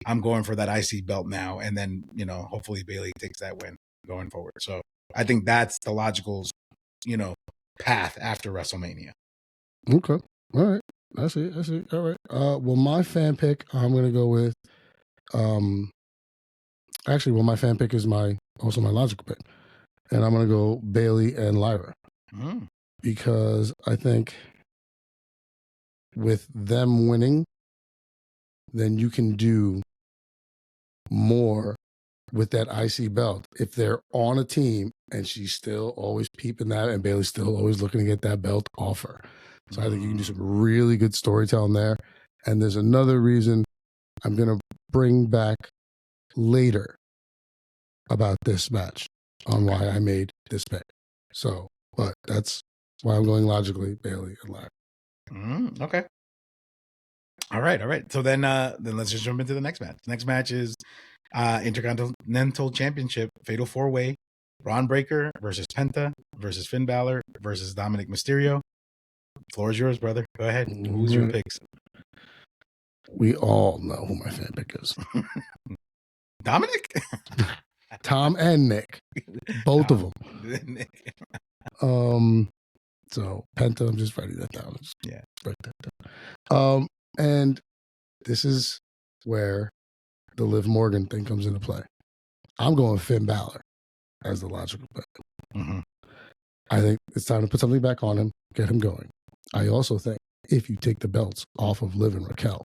I'm going for that IC belt now. And then, you know, hopefully Bayley takes that win going forward. So I think that's the logical, you know, path after WrestleMania. Okay. All right. I see. All right. Well, my fan pick, I'm going to go with, my fan pick is also my logical pick. And I'm going to go Bayley and Lyra. Because I think with them winning, then you can do more with that IC belt. If they're on a team and she's still always peeping that and Bayley's still always looking to get that belt off her. So I think you can do some really good storytelling there. And there's another reason I'm going to bring back later about this match on why I made this pick. So, but that's why I'm going logically Bayley and Lyra. Okay. All right. So then let's just jump into the next match. Next match is Intercontinental Championship Fatal 4-Way. Braun Breaker versus Penta versus Finn Balor versus Dominic Mysterio. Floor is yours, brother. Go ahead. Who's your picks? We all know who my fan pick is. Dominic? Tom and Nick. Both of them. So Penta, I'm just writing that down. Yeah. Write that down. And this is where the Liv Morgan thing comes into play. I'm going Finn Balor as the logical pick. I think it's time to put something back on him, get him going. I also think if you take the belts off of Liv and Raquel,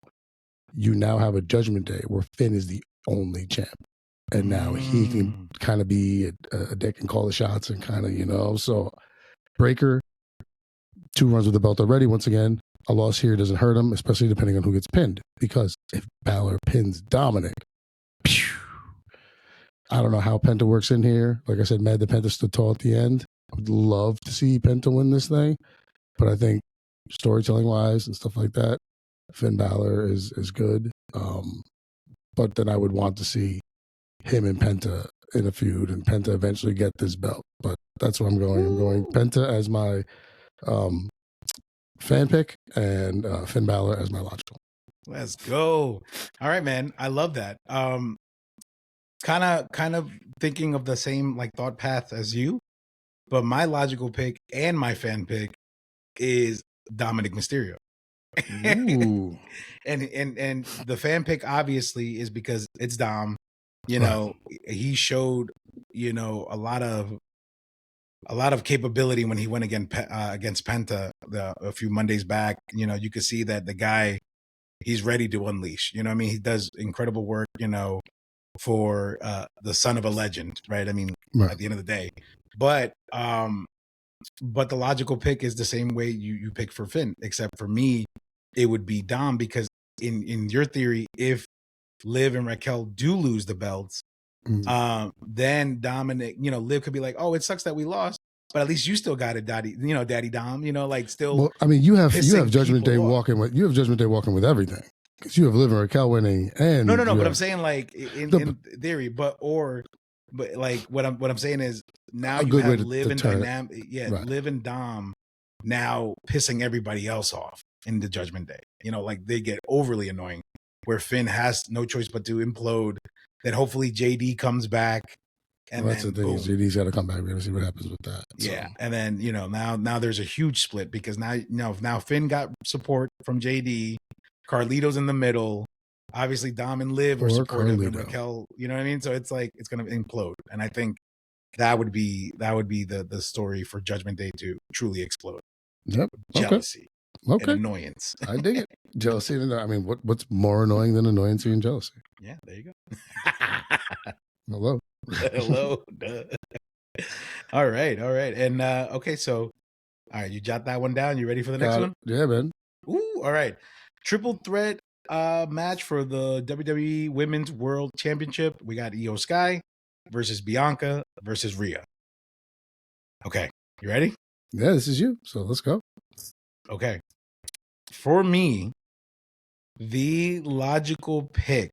you now have a Judgment Day where Finn is the only champ. And now he can kind of be a dick and call the shots and kind of, you know. So Breaker, 2 runs with the belt already. Once again, a loss here doesn't hurt him, especially depending on who gets pinned. Because if Balor pins Dominic, I don't know how Penta works in here. Like I said, mad that Penta stood tall at the end. I would love to see Penta win this thing. But I think storytelling-wise and stuff like that, Finn Balor is good. But then I would want to see him and Penta in a feud and Penta eventually get this belt. But that's where I'm going. I'm going Penta as my fan pick and Finn Balor as my logical. Let's go. All right, man. I love that. Kind of thinking of the same like thought path as you, but my logical pick and my fan pick is Dominic Mysterio. Ooh. and the fan pick obviously is because it's Dom. You know, he showed, you know, a lot of capability when he went against Penta a few Mondays back. You know, you could see that the guy, he's ready to unleash. You know what I mean? He does incredible work, you know, for the son of a legend, right? I mean, at the end of the day. But the logical pick is the same way you pick for Finn, except for me, it would be Dom, because in your theory, if Liv and Raquel do lose the belts, then Dominic, you know, Liv could be like, oh, it sucks that we lost, but at least you still got it, Daddy Dom, you know, like still. Well, I mean, you have Judgment Day walking with with everything, because you have Liv and Raquel winning, and no, but I'm saying like in theory, but like what I'm saying is now you have Liv and Liv and Dom now pissing everybody else off in the Judgment Day. You know, like they get overly annoying, where Finn has no choice but to implode. Then hopefully JD comes back. And that's the thing, is JD's got to come back. We're gonna see what happens with that. Yeah, so. And then, you know, now there's a huge split, because now Finn got support from JD, Carlito's in the middle. Obviously, Dom and Liv are supportive, and Raquel. You know what I mean? So it's like it's gonna implode, and I think that would be the story for Judgment Day to truly explode. Yep. Jealousy. Okay. And annoyance. I dig it. Jealousy. I mean, what's more annoying than annoyancy and jealousy? Yeah, there you go. Hello. Hello. All right. And okay, so all right, you jot that one down. You ready for the next one? Yeah, man. Ooh, all right. Triple threat match for the WWE Women's World Championship. We got Io Sky versus Bianca versus Rhea. Okay, you ready? Yeah, this is you. So let's go. Okay. For me, the logical pick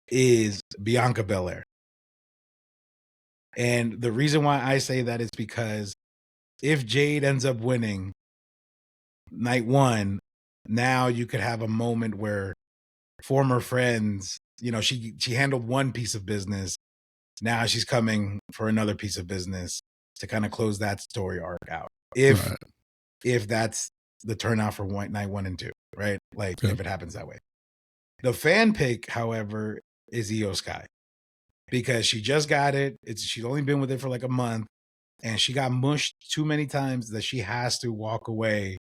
is Bianca Belair. And the reason why I say that is because if Jade ends up winning night one, now you could have a moment where former friends, she handled one piece of business. Now she's coming for another piece of business to kind of close that story arc out. If that's the turnout for night 1 and 2, right? Like if it happens that way. The fan pick, however, is Io Sky, because she just got it. She's only been with it for like a month, and she got mushed too many times that she has to walk away,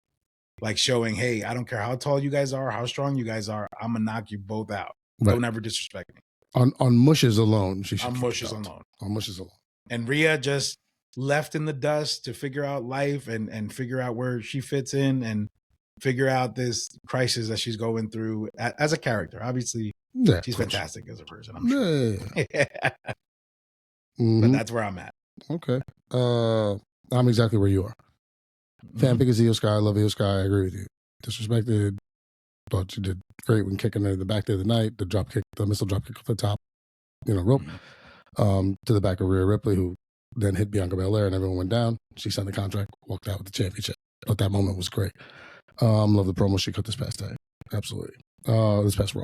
like showing, hey, I don't care how tall you guys are, how strong you guys are, I'm gonna knock you both out. Right. Don't ever disrespect me. On mushes alone, she should. On mushes alone. On mushes alone. And Rhea just left in the dust to figure out life and figure out where she fits in and figure out this crisis that she's going through as a character. Obviously, she's fantastic as a person, I'm sure. But that's where I'm at. Okay. I'm exactly where you are. Fan pick is Io Sky. I love Io Sky. I agree with you. Disrespected. Thought she did great when kicking her in the back the other night. The missile drop kick off the top, rope, to the back of Rhea Ripley, who then hit Bianca Belair and everyone went down. She signed the contract, walked out with the championship. But that moment was great. Love the promo she cut this past day. Absolutely. This past Raw.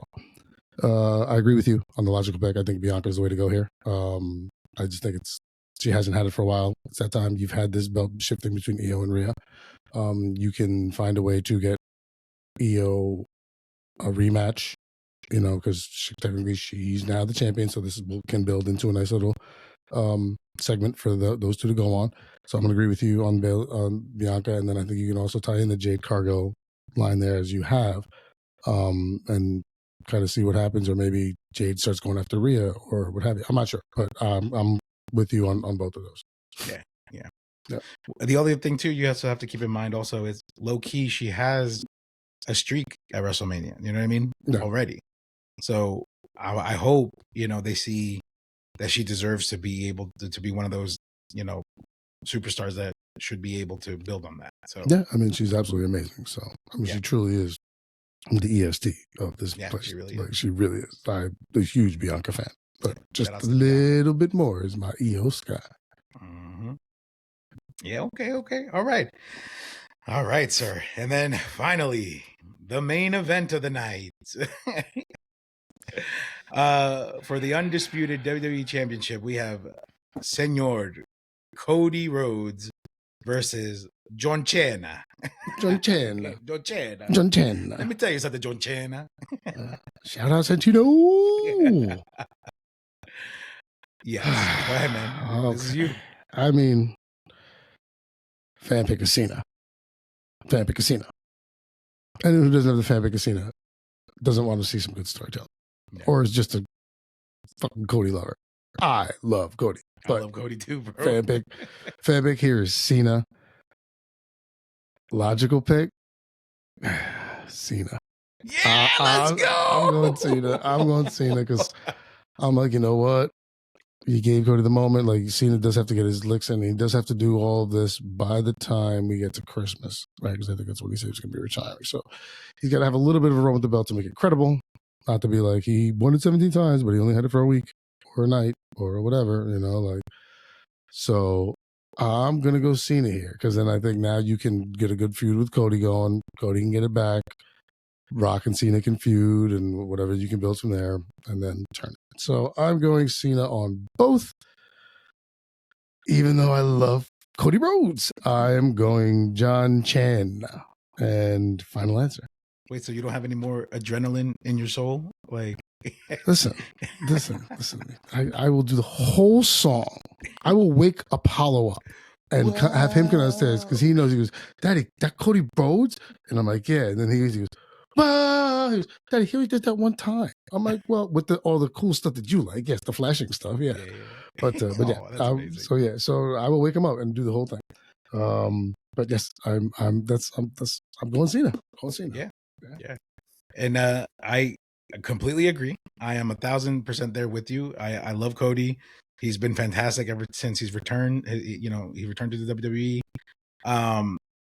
I agree with you on the logical pick. I think Bianca is the way to go here. I just think she hasn't had it for a while. It's that time you've had this belt shifting between Io and Rhea. You can find a way to get Io a rematch, because technically she's now the champion, so this can build into a nice little segment for those two to go on. So I'm going to agree with you on Bianca, and then I think you can also tie in the Jade Cargo line there as you have, and kind of see what happens, or maybe Jade starts going after Rhea or what have you. I'm not sure, but I'm with you on both of those. Yeah. The other thing too, you also have to keep in mind also is low key she has a streak at WrestleMania. You know what I mean? Already. So I hope they see that she deserves to be able to be one of those superstars that should be able to build on that. So yeah, I mean she's absolutely amazing. So she truly is the EST of this place. She really is. She really is. I'm a huge Bianca fan, but just a little bit more is my Io Sky. Mm-hmm. Yeah. Okay. All right, sir. And then finally, the main event of the night. For the undisputed WWE Championship, we have Senor Cody Rhodes versus John Cena. John Cena. John Cena. Let me tell you something, John Cena. Shout out Santino. Yes. Go ahead, man. Okay. This is you. I mean, fan pick is Cena. Fan pick is Cena. Anyone who doesn't have the fan pick is Cena doesn't want to see some good storytelling. Yeah. Or is just a fucking Cody lover. I love Cody. I love Cody too, bro. Fan pick here is Cena. Logical pick, Cena. Yeah, let's go. I'm going Cena because I'm like, you know what? He gave Cody the moment. Like, Cena does have to get his licks in. He does have to do all of this by the time we get to Christmas, right? Because I think that's when he said he's going to be retiring. So he's got to have a little bit of a run with the belt to make it credible. Not to be like, he won it 17 times, but he only had it for a week or a night or whatever, So I'm going to go Cena here because then I think now you can get a good feud with Cody going. Cody can get it back. Rock and Cena can feud and whatever you can build from there and then turn it. So I'm going Cena on both. Even though I love Cody Rhodes, I am going John Cena. And final answer. Wait, so you don't have any more adrenaline in your soul? Like, listen. I will do the whole song. I will wake Apollo up and have him come downstairs because he knows. He goes, Daddy, that Cody Rhodes? And I'm like, yeah. And then he goes, bah! He goes, Daddy, he only did that one time. I'm like, well, with all the cool stuff that you like, yes, the flashing stuff, yeah. But yeah. So I will wake him up and do the whole thing. But yes, I'm going Cena. Yeah. And I completely agree. I am 1,000% there with you. I love Cody. He's been fantastic ever since he's returned. He returned to the WWE.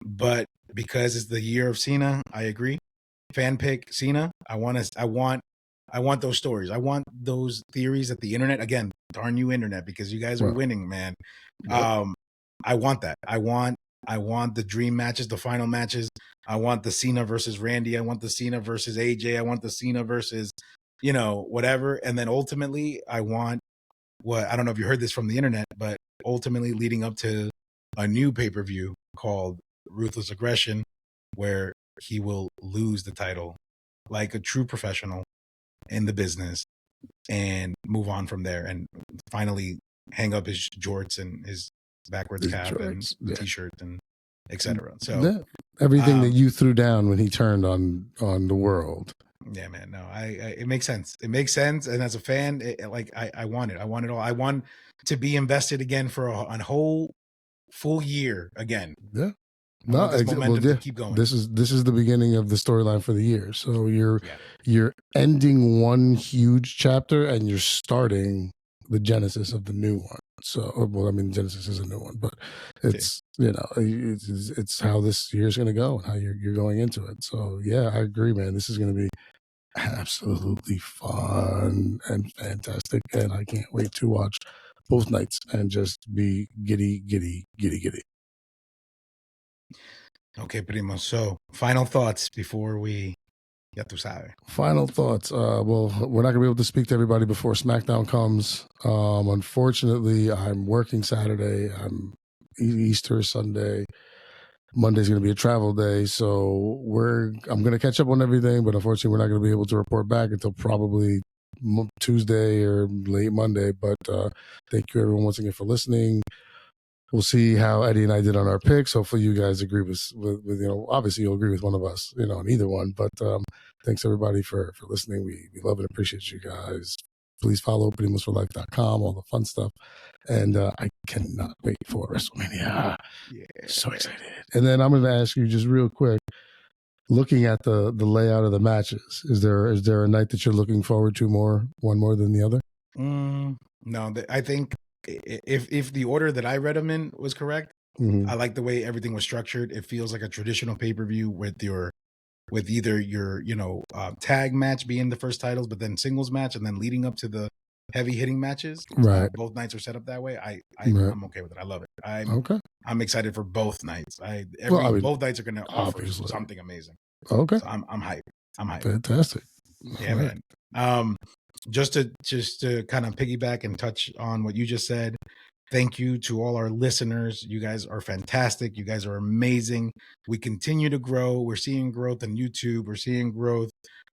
But because it's the year of Cena, I agree. Fan pick Cena. I want those stories. I want those theories that the internet, again, darn you internet, because you guys are winning, man. I want that. I want the dream matches, the final matches. I want the Cena versus Randy. I want the Cena versus AJ. I want the Cena versus, whatever. And then ultimately, I want I don't know if you heard this from the internet, but ultimately leading up to a new pay-per-view called Ruthless Aggression, where he will lose the title like a true professional in the business and move on from there and finally hang up his jorts and his backwards cap and t-shirt and etc. So everything that you threw down when he turned on the world. Yeah, man. No, it makes sense. It makes sense. And as a fan, I want it. I want it all. I want to be invested again for a whole full year again. Yeah. To keep going. This is the beginning of the storyline for the year. So you're ending one huge chapter and you're starting the genesis of the new one. So, Genesis is a new one, but it's it's how this year's going to go and how you're going into it. So yeah, I agree, man. This is going to be absolutely fun and fantastic, and I can't wait to watch both nights and just be giddy. Okay, Primos. So, final thoughts before we ya tú sabes. Final thoughts. Well, we're not going to be able to speak to everybody before SmackDown comes. Unfortunately, I'm working Saturday. I'm Easter Sunday. Monday's going to be a travel day, so I'm going to catch up on everything, but unfortunately, we're not going to be able to report back until probably Tuesday or late Monday. But thank you, everyone, once again for listening. We'll see how Eddie and I did on our picks. Hopefully, you guys agree with obviously you'll agree with one of us, on either one. But thanks everybody for listening. We love and appreciate you guys. Please follow primosforlife.com, all the fun stuff. And I cannot wait for Wrestlemania. Yeah. So excited. And then I'm going to ask you just real quick, looking at the layout of the matches, is there a night that you're looking forward to one more than the other? No, I think if the order that I read them in was correct, I like the way everything was structured. It feels like a traditional pay-per-view with either your tag match being the first titles, but then singles match, and then leading up to the heavy hitting matches. Right. Both nights are set up that way. I'm okay with it. I love it. I'm excited for both nights. Both nights are going to offer something amazing. Okay. So I'm hyped. Fantastic. Yeah, right. Man. Just to kind of piggyback and touch on what you just said. Thank you to all our listeners. You guys are fantastic. You guys are amazing. We continue to grow. We're seeing growth on YouTube. We're seeing growth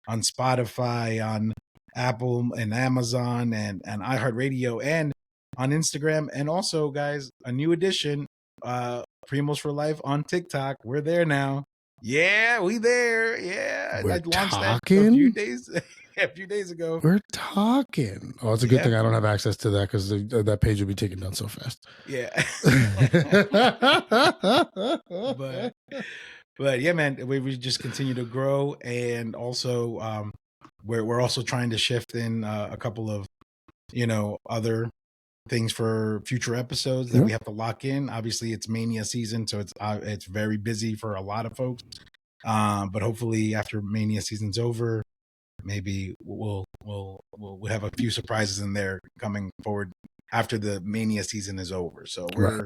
on Spotify, on Apple and Amazon and iHeartRadio, and on Instagram. And also, guys, a new addition, Primos for Life on TikTok. We're there now. Yeah, we there. Yeah. I launched that a few days ago. We're talking. Oh, it's a good thing I don't have access to that, because that page will be taken down so fast. Yeah. but yeah, man, we just continue to grow, and also we're also trying to shift in a couple of other things for future episodes that we have to lock in. Obviously, it's Mania season, so it's very busy for a lot of folks. But hopefully, after Mania season's over, maybe we'll have a few surprises in there coming forward after the Mania season is over. So we're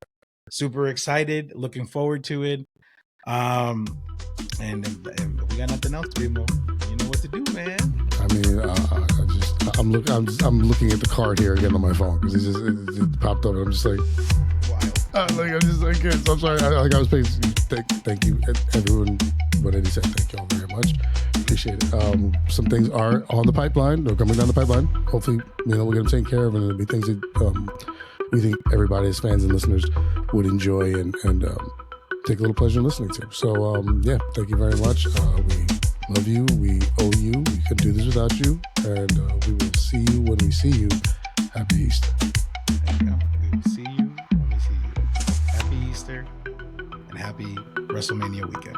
super excited, looking forward to it. And we got nothing else to do. You know what to do, man. I mean, I'm looking at the card here again on my phone, because it popped up, and I'm just like, I'm just like, so I'm sorry. I was paying. Thank you, everyone. What Eddie said, thank you all very much. Appreciate it. Some things are on the pipeline. They're coming down the pipeline. Hopefully, we'll get them taken care of, and it'll be things that we think everybody as fans and listeners would enjoy and take a little pleasure in listening to. So, thank you very much. We love you. We owe you. We couldn't do this without you. And we will see you when we see you. Happy Easter. There you go. We will see you when we see you. Happy Easter and happy WrestleMania weekend.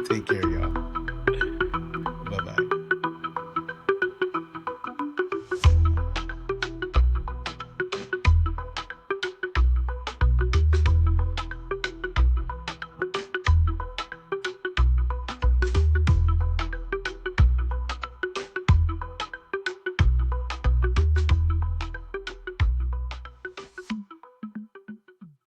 Take care, y'all.